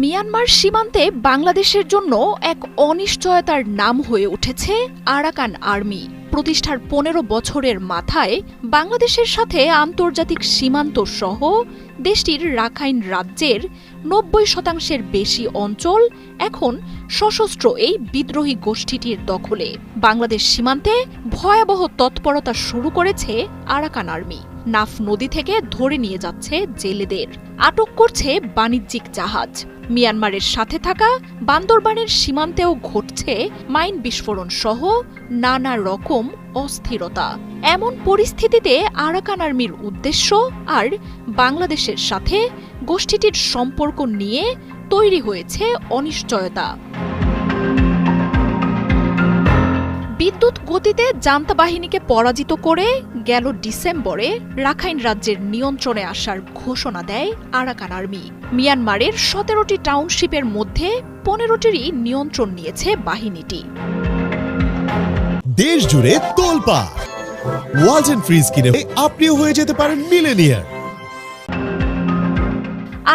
Myanmar সীমান্তে বাংলাদেশের জন্য এক অনিশ্চয়তার নাম হয়ে উঠেছে আরাকান আর্মি। প্রতিষ্ঠার ১৫ বছরের মাথায় বাংলাদেশের সাথে আন্তর্জাতিক সীমান্ত সহ দেশটির রাখাইন রাজ্যের ৯০% বেশি অঞ্চল এখন সশস্ত্র এই বিদ্রোহী গোষ্ঠীটির দখলে। বাংলাদেশ সীমান্তে ভয়াবহ তৎপরতা শুরু করেছে আরাকান আর্মি। নাফ নদী থেকে ধরে নিয়ে যাচ্ছে জেলেদের, আটক করছে বাণিজ্যিক জাহাজ। মিয়ানমারের সাথে থাকা বান্দরবানের সীমান্তেও ঘটছে মাইন বিস্ফোরণ সহ নানা রকম অস্থিরতা। এমন পরিস্থিতিতে আরাকান আর্মির উদ্দেশ্য আর বাংলাদেশের সাথে গোষ্ঠীটির সম্পর্ক নিয়ে তৈরি হয়েছে অনিশ্চয়তা। বিদ্যুৎ গতিতে জান্তা বাহিনীকে পরাজিত করে গেল ডিসেম্বরে রাখাইন রাজ্যের নিয়ন্ত্রণে আসার ঘোষণা দেয় আরাকান আর্মি। মিয়ানমারের ১৭টি টাউনশিপের মধ্যে ১৫টিরই নিয়ন্ত্রণ নিয়েছে বাহিনীটি। দেশ জুড়ে তোলপাড় ওয়ালটন ফ্রিজ কিনে আপনিও হয়ে যেতে পারেন মিলেনিয়ার।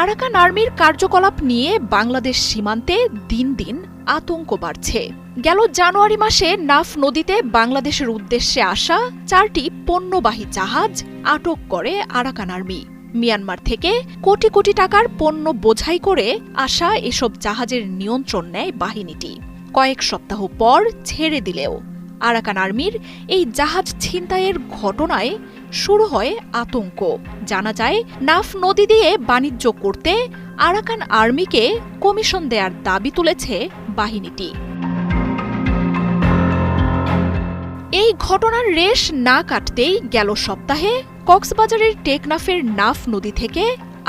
আরাকান আর্মির কার্যকলাপ নিয়ে বাংলাদেশ সীমান্তে দিন দিন আতঙ্ক বাড়ছে। গেল জানুয়ারি মাসে নাফ নদীতে বাংলাদেশের উদ্দেশ্যে আসা 4টি পণ্যবাহী জাহাজ আটক করে আরাকান আর্মি। মিয়ানমার থেকে কোটি কোটি টাকার পণ্য বোঝাই করে আসা এসব জাহাজের নিয়ন্ত্রণ নেয় বাহিনীটি। কয়েক সপ্তাহ পর ছেড়ে দিলেও আরাকান আর্মির এই জাহাজ ছিনতাইয়ের ঘটনায় শুরু হয় আতঙ্ক। জানা যায়, নাফ নদী দিয়ে বাণিজ্য করতে আরাকান আর্মিকে কমিশন দেওয়ার দাবি তুলেছে বাহিনীটি। এই ঘটনার রেশ না কাটতেই গেল সপ্তাহে কক্সবাজারের টেকনাফের নাফ নদী থেকে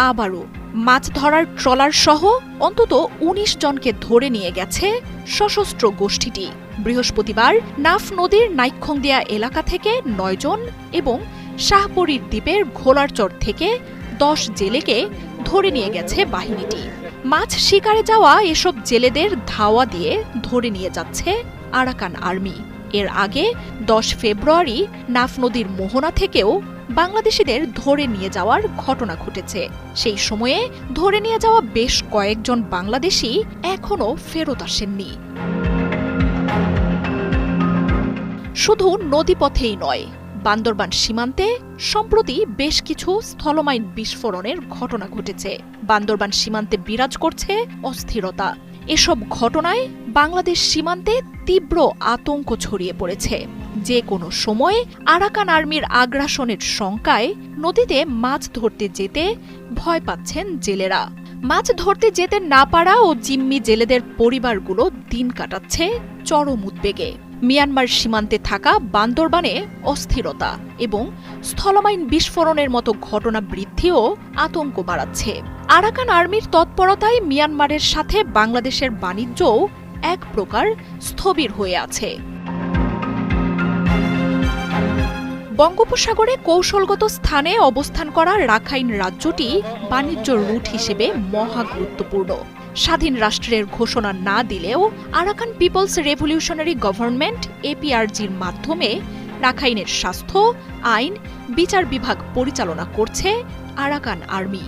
আবারও মাছ ধরার ট্রলার সহ অন্তত ১৯ জনকে ধরে নিয়ে গেছে সশস্ত্র গোষ্ঠীটি। বৃহস্পতিবার নাফ নদীর নাইক্ষংদিয়া এলাকা থেকে ৯ জন এবং শাহপরীর দ্বীপের ঘোলারচর থেকে ১০ জেলেকে ধরে নিয়ে গেছে বাহিনীটি। মাছ শিকারে যাওয়া এসব জেলেদের ধাওয়া দিয়ে ধরে নিয়ে যাচ্ছে আরাকান আর্মি। এর আগে ১০ ফেব্রুয়ারি নাফ নদীর মোহনা থেকেও বাংলাদেশিদের ধরে নিয়ে যাওয়ার ঘটনা ঘটেছে। সেই সময়ে ধরে নিয়ে যাওয়া বেশ কয়েকজন বাংলাদেশি এখনও ফেরত আসেননি। শুধু নদীপথেই নয়, বান্দরবান সীমান্তে সম্প্রতি বেশ কিছু স্থলমাইন বিস্ফোরণের ঘটনা ঘটেছে। বান্দরবান সীমান্তে বিরাজ করছে অস্থিরতা। এসব ঘটনায় বাংলাদেশ সীমান্তে তীব্র আতঙ্ক ছড়িয়ে পড়েছে। যে কোনো সময় আরাকান আর্মির আগ্রাসনের শঙ্কায় নদীতে মাছ ধরতে যেতে ভয় পাচ্ছেন জেলেরা। মাছ ধরতে যেতে না পারা ও জিম্মি জেলেদের পরিবারগুলো দিন কাটাচ্ছে চরম উদ্বেগে। মিয়ানমার সীমান্তে থাকা বান্দরবানে অস্থিরতা এবং স্থলমাইন বিস্ফোরণের মতো ঘটনা বৃদ্ধিও আতঙ্ক বাড়াচ্ছে। আরাকান আর্মির তৎপরতায় মিয়ানমারের সাথে বাংলাদেশের বাণিজ্যও এক প্রকার স্থবির হয়ে আছে। বঙ্গোপসাগরে কৌশলগত স্থানে অবস্থান করা রাখাইন রাজ্যটি বাণিজ্য রুট হিসেবে মহা গুরুত্বপূর্ণ। স্বাধীন রাষ্ট্রের ঘোষণা না দিলেও আরাকান পিপলস রেভলিউশনারি গভর্নমেন্ট APRGর মাধ্যমে রাখাইনের স্বাস্থ্য, আইন, বিচার বিভাগ পরিচালনা করছে আরাকান আর্মি।